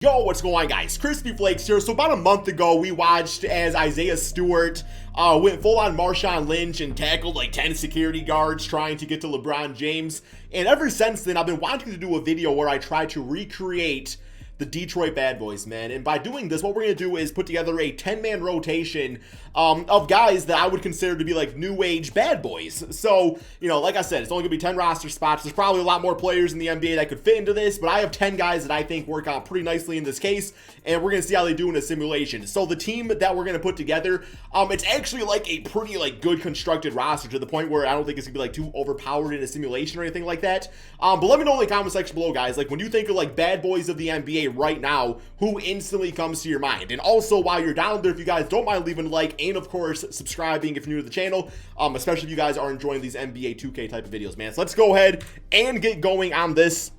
Yo, what's going on, guys? Crispy Flakes here. So about a month ago, we watched as Isaiah Stewart went full on Marshawn Lynch and tackled like 10 security guards trying to get to LeBron James. And ever since then, I've been wanting to do a video where I try to recreate the Detroit Bad Boys, man. And by doing this, what we're going to do is put together a 10-man rotation of guys that I would consider to be like new age bad boys. So, you know, like I said, it's only going to be 10 roster spots. There's probably a lot more players in the NBA that could fit into this, but I have 10 guys that I think work out pretty nicely in this case, and we're going to see how they do in a simulation. So the team that we're going to put together, it's actually like a pretty like good constructed roster to the point where I don't think it's going to be like too overpowered in a simulation or anything like that. But let me know in the comment section below, guys, like when you think of like bad boys of the NBA right now, who instantly comes to your mind? And also, while you're down there, if you guys don't mind leaving a like and of course subscribing if you're new to the channel, especially if you guys are enjoying these NBA 2K type of videos, man. So let's go ahead and get going on this.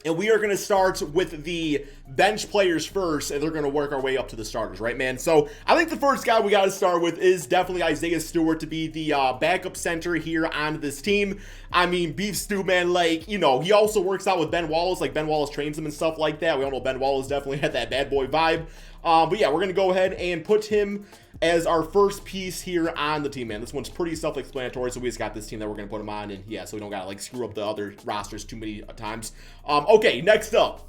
And we are going to start with the bench players first, and they're going to work our way up to the starters, right, man? So I think the first guy we got to start with is definitely Isaiah Stewart to be the backup center here on this team. I mean, Beef Stew, man, like, you know, he also works out with Ben Wallace. Like, Ben Wallace trains him and stuff like that. We all know Ben Wallace definitely had that bad boy vibe. But yeah, we're going to go ahead and put him as our first piece here on the team, man. This one's pretty self-explanatory, so we just got this team that we're going to put him on, and yeah, so we don't got to, like, screw up the other rosters too many times. Okay, next up,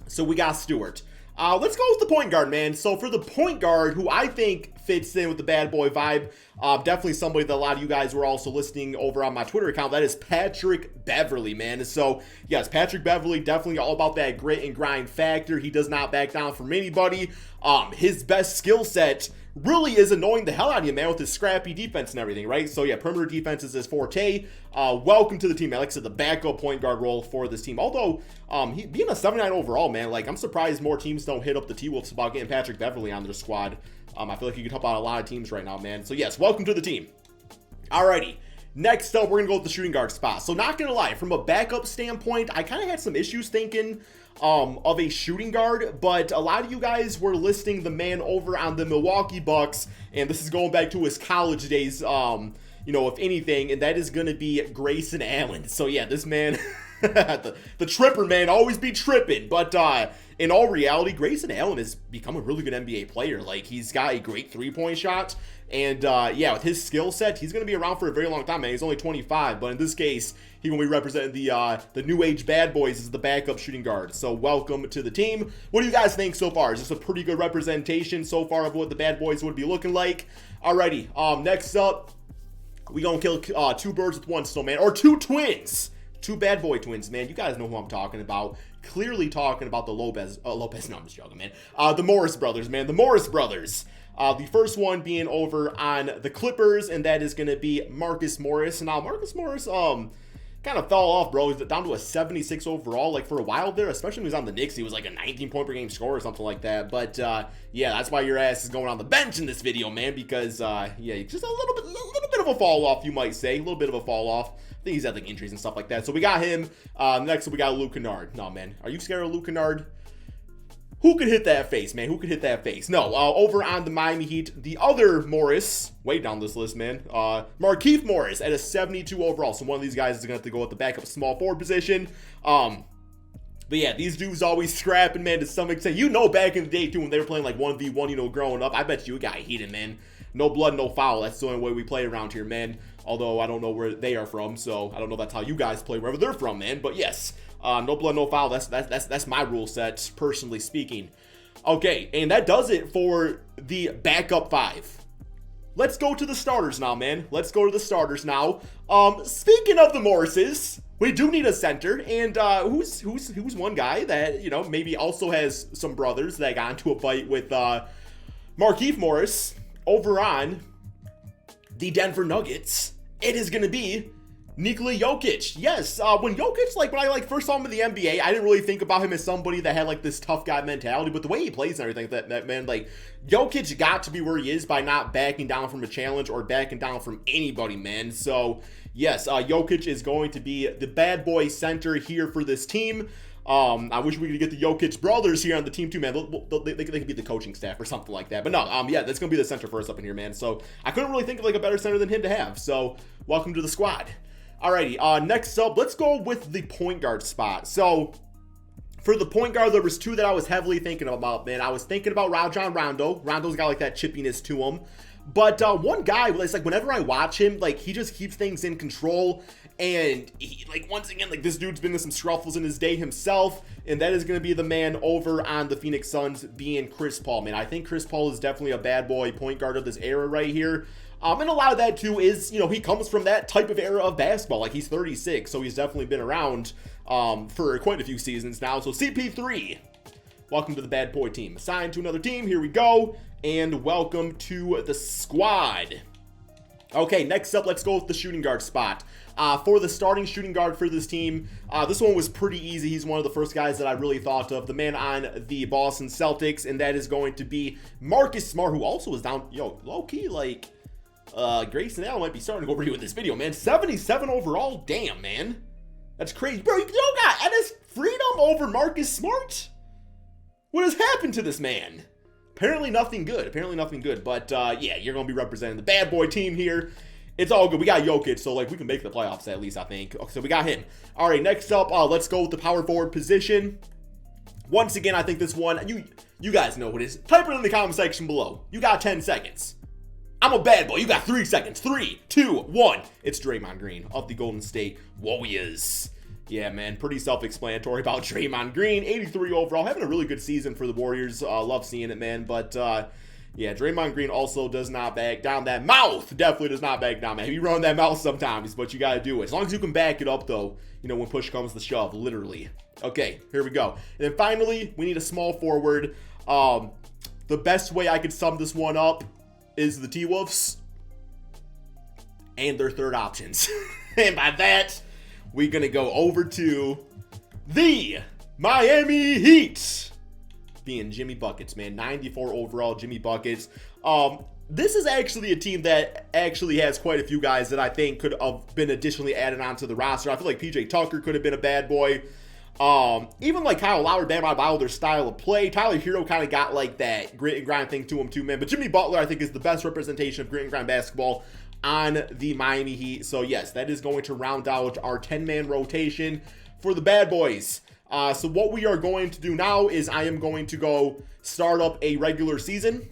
so we got Stewart. Let's go with the point guard, man. So for the point guard, who I think fits in with the bad boy vibe, definitely somebody that a lot of you guys were also listening over on my Twitter account, that is Patrick Beverly, man. So yes, Patrick Beverly, definitely all about that grit and grind factor. He does not back down from anybody. His best skill set really is annoying the hell out of you, man, with his scrappy defense and everything, right? So yeah, perimeter defense is his forte. Welcome to the team, man. Like I said, the backup point guard role for this team. Although, he being a 79 overall, man, like I'm surprised more teams don't hit up the T-Wolves about getting Patrick Beverly on their squad. I feel like he could help out a lot of teams right now, man. So yes, welcome to the team. Alrighty. Next up, we're going to go with the shooting guard spot. So not going to lie, from a backup standpoint, I kind of had some issues thinking of a shooting guard, but a lot of you guys were listing the man over on the Milwaukee Bucks, and this is going back to his college days, you know, if anything, and that is going to be Grayson Allen. So yeah, this man, the tripper, man, always be tripping, but in all reality, Grayson Allen has become a really good NBA player. Like, he's got a great three-point shot, and yeah, with his skill set, he's going to be around for a very long time, man. He's only 25, but in this case, he will be representing the new age bad boys as the backup shooting guard. So welcome to the team. What do you guys think so far? Is this a pretty good representation so far of what the bad boys would be looking like? Alrighty, next up, we gonna kill two birds with one stone, man, or two twins. Two bad boy twins, man. You guys know who I'm talking about. Clearly talking about the Lopez, no, I'm just joking, man. The Morris brothers, man. The Morris brothers. The first one being over on the Clippers, and that is going to be Markeith Morris. Now, Markeith Morris, kind of fell off, bro. He's down to a 76 overall, like, for a while there, especially when he was on the Knicks. He was like a 19-point per game scorer or something like that. But, yeah, that's why your ass is going on the bench in this video, man, because, yeah, just a little bit of a fall off, you might say. A little bit of a fall off. I think he's had, like, injuries and stuff like that. So we got him. Next, we got Luke Canard. No, man. Are you scared of Luke Canard? Who could hit that face, man? Who could hit that face? No, over on the Miami Heat, the other Morris, way down this list, man. Markeith Morris at a 72 overall. So one of these guys is going to have to go at the backup small forward position. But yeah, these dudes always scrapping, man, to some extent. You know, back in the day, too, when they were playing like 1v1, you know, growing up, I bet you got heated, man. No blood, no foul. That's the only way we play around here, man. Although I don't know where they are from, so I don't know if that's how you guys play wherever they're from, man. But yes, no blood, no foul. That's my rule set, personally speaking. Okay, and that does it for the backup five. Let's go to the starters now, man. Let's go to the starters now. Speaking of the Morrises, we do need a center, and who's one guy that, you know, maybe also has some brothers that got into a fight with Markeith Morris over on the Denver Nuggets. It is going to be Nikola Jokic. Yes, when I first saw him in the NBA, I didn't really think about him as somebody that had like this tough guy mentality, but the way he plays and everything, that man, like, Jokic got to be where he is by not backing down from a challenge or backing down from anybody, man. So yes, Jokic is going to be the bad boy center here for this team. I wish we could get the Jokic brothers here on the team too, man. They could be the coaching staff or something like that. But no, yeah, that's going to be the center for us up in here, man. So I couldn't really think of like a better center than him to have. So welcome to the squad. Alrighty, next up, let's go with the point guard spot. So For the point guard, there was two that I was heavily thinking about, man. I was thinking about Rajon Rondo. Rondo's got like that chippiness to him. But one guy, it's like whenever I watch him, like he just keeps things in control. And he, like, once again, like this dude's been in some scruffles in his day himself. And that is going to be the man over on the Phoenix Suns being Chris Paul, man. I think Chris Paul is definitely a bad boy point guard of this era right here. And a lot of that too is, you know, he comes from that type of era of basketball. Like he's 36, so he's definitely been around for quite a few seasons now. So CP3, welcome to the bad boy team. Assigned to another team, here we go. And welcome to the squad. Okay, next up, let's go with the shooting guard spot. For the starting shooting guard for this team, this one was pretty easy. He's one of the first guys that I really thought of, the man on the Boston Celtics, and that is going to be Marcus Smart, who also was down, low-key, like, Grayson Allen might be starting to go over you in this video, man. 77 overall, damn, man. That's crazy. Bro, you don't got Ennis Freedom over Marcus Smart? What has happened to this man? Apparently nothing good. But, yeah, you're going to be representing the bad boy team here. It's all good. We got Jokic, so, like, we can make the playoffs at least, I think. Okay, so we got him. All right, next up, let's go with the power forward position. Once again, I think this one, you guys know what it is. Type it in the comment section below. You got 10 seconds. I'm a bad boy. You got 3 seconds. 3, 2, 1. It's Draymond Green of the Golden State Warriors. Yeah, man, pretty self-explanatory about Draymond Green. 83 overall, having a really good season for the Warriors. Love seeing it, man. But, yeah, Draymond Green also does not back down. That mouth definitely does not back down, man. You run that mouth sometimes, but you got to do it. As long as you can back it up, though, you know, when push comes to shove, literally. Okay, here we go. And then finally, we need a small forward. The best way I could sum this one up is the T-Wolves and their third options. And by that, we're going to go over to the Miami Heat. Being Jimmy Buckets, man. 94 overall, Jimmy Buckets. This is actually a team that actually has quite a few guys that I think could have been additionally added onto the roster. I feel like PJ Tucker could have been a bad boy. Even like Kyle Lowry, Bam Adebayo, their style of play. Tyler Hero kind of got like that grit and grind thing to him too, man. But Jimmy Butler, I think, is the best representation of grit and grind basketball on the Miami Heat. So yes, that is going to round out our 10-man rotation for the bad boys. So what we are going to do now is I am going to go start up a regular season.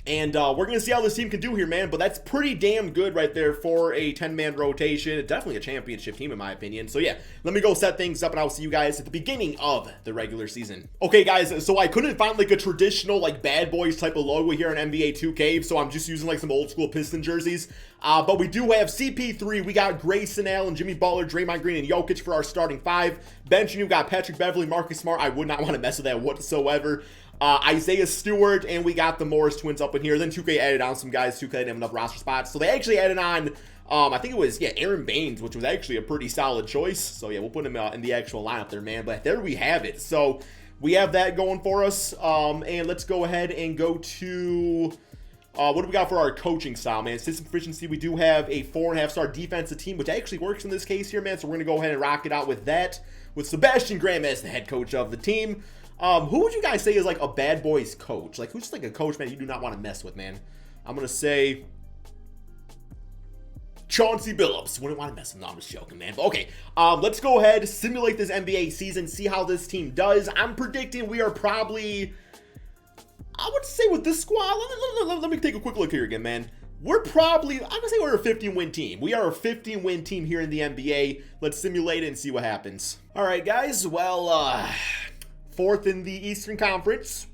And we're going to see how this team can do here, man. But that's pretty damn good right there for a 10-man rotation. Definitely a championship team, in my opinion. So, yeah, let me go set things up, and I'll see you guys at the beginning of the regular season. Okay, guys, so I couldn't find, like, a traditional, like, bad boys type of logo here on NBA 2K. So I'm just using, like, some old-school Piston jerseys. But we do have CP3. We got Grayson Allen, Jimmy Butler, Draymond Green, and Jokic for our starting 5. Bench, you've got Patrick Beverly, Marcus Smart. I would not want to mess with that whatsoever. Isaiah Stewart, and we got the Morris twins up in here. Then 2K added on some guys. 2K didn't have enough roster spots, so they actually added on, I think it was, yeah, Aaron Baines, which was actually a pretty solid choice. So, yeah, we'll put him in the actual lineup there, man. But there we have it. So, we have that going for us. And let's go ahead and go to, what do we got for our coaching style, man? System efficiency, we do have a 4.5-star defensive team, which actually works in this case here, man. So, we're going to go ahead and rock it out with that, with Sebastian Graham as the head coach of the team. Who would you guys say is like a bad boys coach? Like, who's just like a coach, man, you do not want to mess with, man? I'm going to say Chauncey Billups. Wouldn't want to mess with him. No, I'm just joking, man. But okay, let's go ahead, simulate this NBA season, see how this team does. I'm predicting we are probably, I would say with this squad, let me take a quick look here again, man. We're probably, I'm going to say we're a 15-win team. We are a 15-win team here in the NBA. Let's simulate it and see what happens. All right, guys. Well, 4th in the Eastern Conference.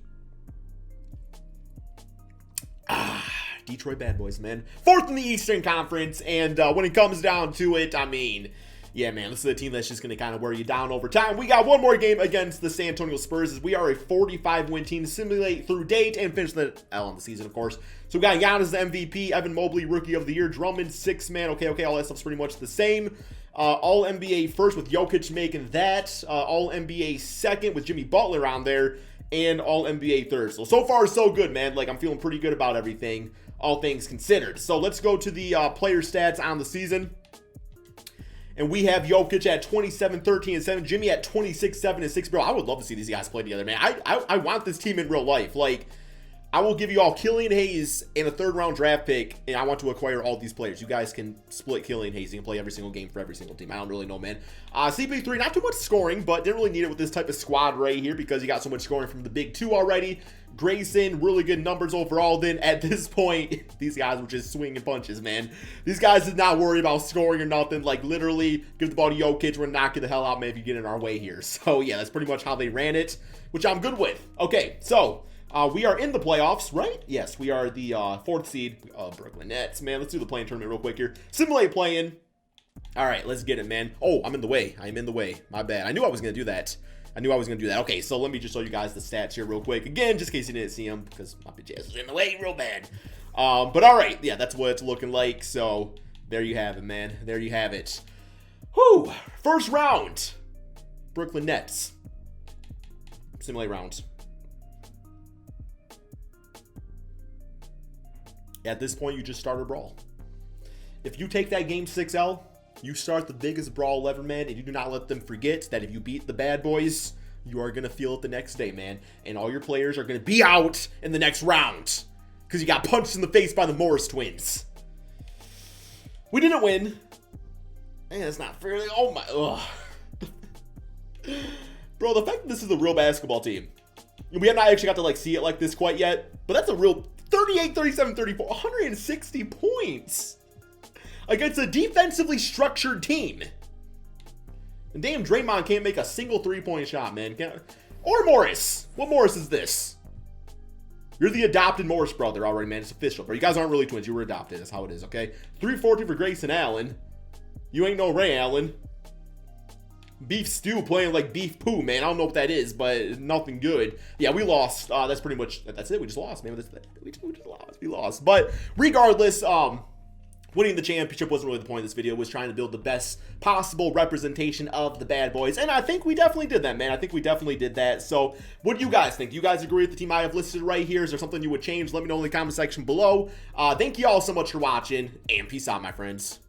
Detroit Bad Boys, man. 4th in the Eastern Conference, and when it comes down to it, I mean, yeah, man, this is a team that's just going to kind of wear you down over time. We got one more game against the San Antonio Spurs, as we are a 45-win team to simulate through date and finish the L on the season, of course. So we got Giannis, the MVP, Evan Mobley, Rookie of the Year, Drummond, 6-man. Okay, all that stuff's pretty much the same. All NBA first with Jokic making that. All NBA second with Jimmy Butler on there. And all NBA third. So far, so good, man. Like, I'm feeling pretty good about everything, all things considered. So let's go to the player stats on the season. And we have Jokic at 27, 13, and 7. Jimmy at 26, 7, and 6. Bro, I would love to see these guys play together, man. I want this team in real life. Like, I will give you all Killian Hayes and a 3rd round draft pick, and I want to acquire all these players. You guys can split Killian Hayes. You can play every single game for every single team. I don't really know, man. CP3, not too much scoring, but didn't really need it with this type of squad right here because you got so much scoring from the big 2 already. Grayson, really good numbers overall. Then at this point, these guys were just swinging punches, man. These guys did not worry about scoring or nothing. Like, literally, give the ball to Jokic. We're knocking the hell out, man, if you get in our way here. So, yeah, that's pretty much how they ran it, which I'm good with. Okay, so we are in the playoffs, right? Yes, we are the 4th seed. Brooklyn Nets, man. Let's do the play-in tournament real quick here. Simulate play-in. All right, let's get it, man. Oh, I'm in the way. I am in the way. My bad. I knew I was going to do that. Okay, so let me just show you guys the stats here real quick. Again, just in case you didn't see them, because my bitch ass was in the way real bad. But all right, yeah, that's what it's looking like. So there you have it, man. There you have it. Whew. First round. Brooklyn Nets. Simulate rounds. At this point, you just start a brawl. If you take that game 6L, you start the biggest brawl ever, man, and you do not let them forget that if you beat the bad boys, you are going to feel it the next day, man. And all your players are going to be out in the next round because you got punched in the face by the Morris twins. We didn't win. Man, that's not fair. Oh, my. Ugh. Bro, the fact that this is a real basketball team. We have not actually got to, like, see it like this quite yet, but that's a real 38, 37, 34, 160 points against a defensively structured team. And damn, Draymond can't make a single 3-point shot, man. Or Morris. What Morris is this? You're the adopted Morris brother already, man. It's official, bro. You guys aren't really twins. You were adopted. That's how it is, okay? 340 for Grayson Allen. You ain't no Ray Allen. Beef stew playing like beef poo, man. I don't know what that is, but nothing good. Yeah, we lost. That's pretty much, that's it. We just lost, man. We just lost. We lost. But regardless, winning the championship wasn't really the point of this video. It was trying to build the best possible representation of the bad boys. And I think we definitely did that, man. I think we definitely did that. So what do you guys think? Do you guys agree with the team I have listed right here? Is there something you would change? Let me know in the comment section below. Thank you all so much for watching, and peace out, my friends.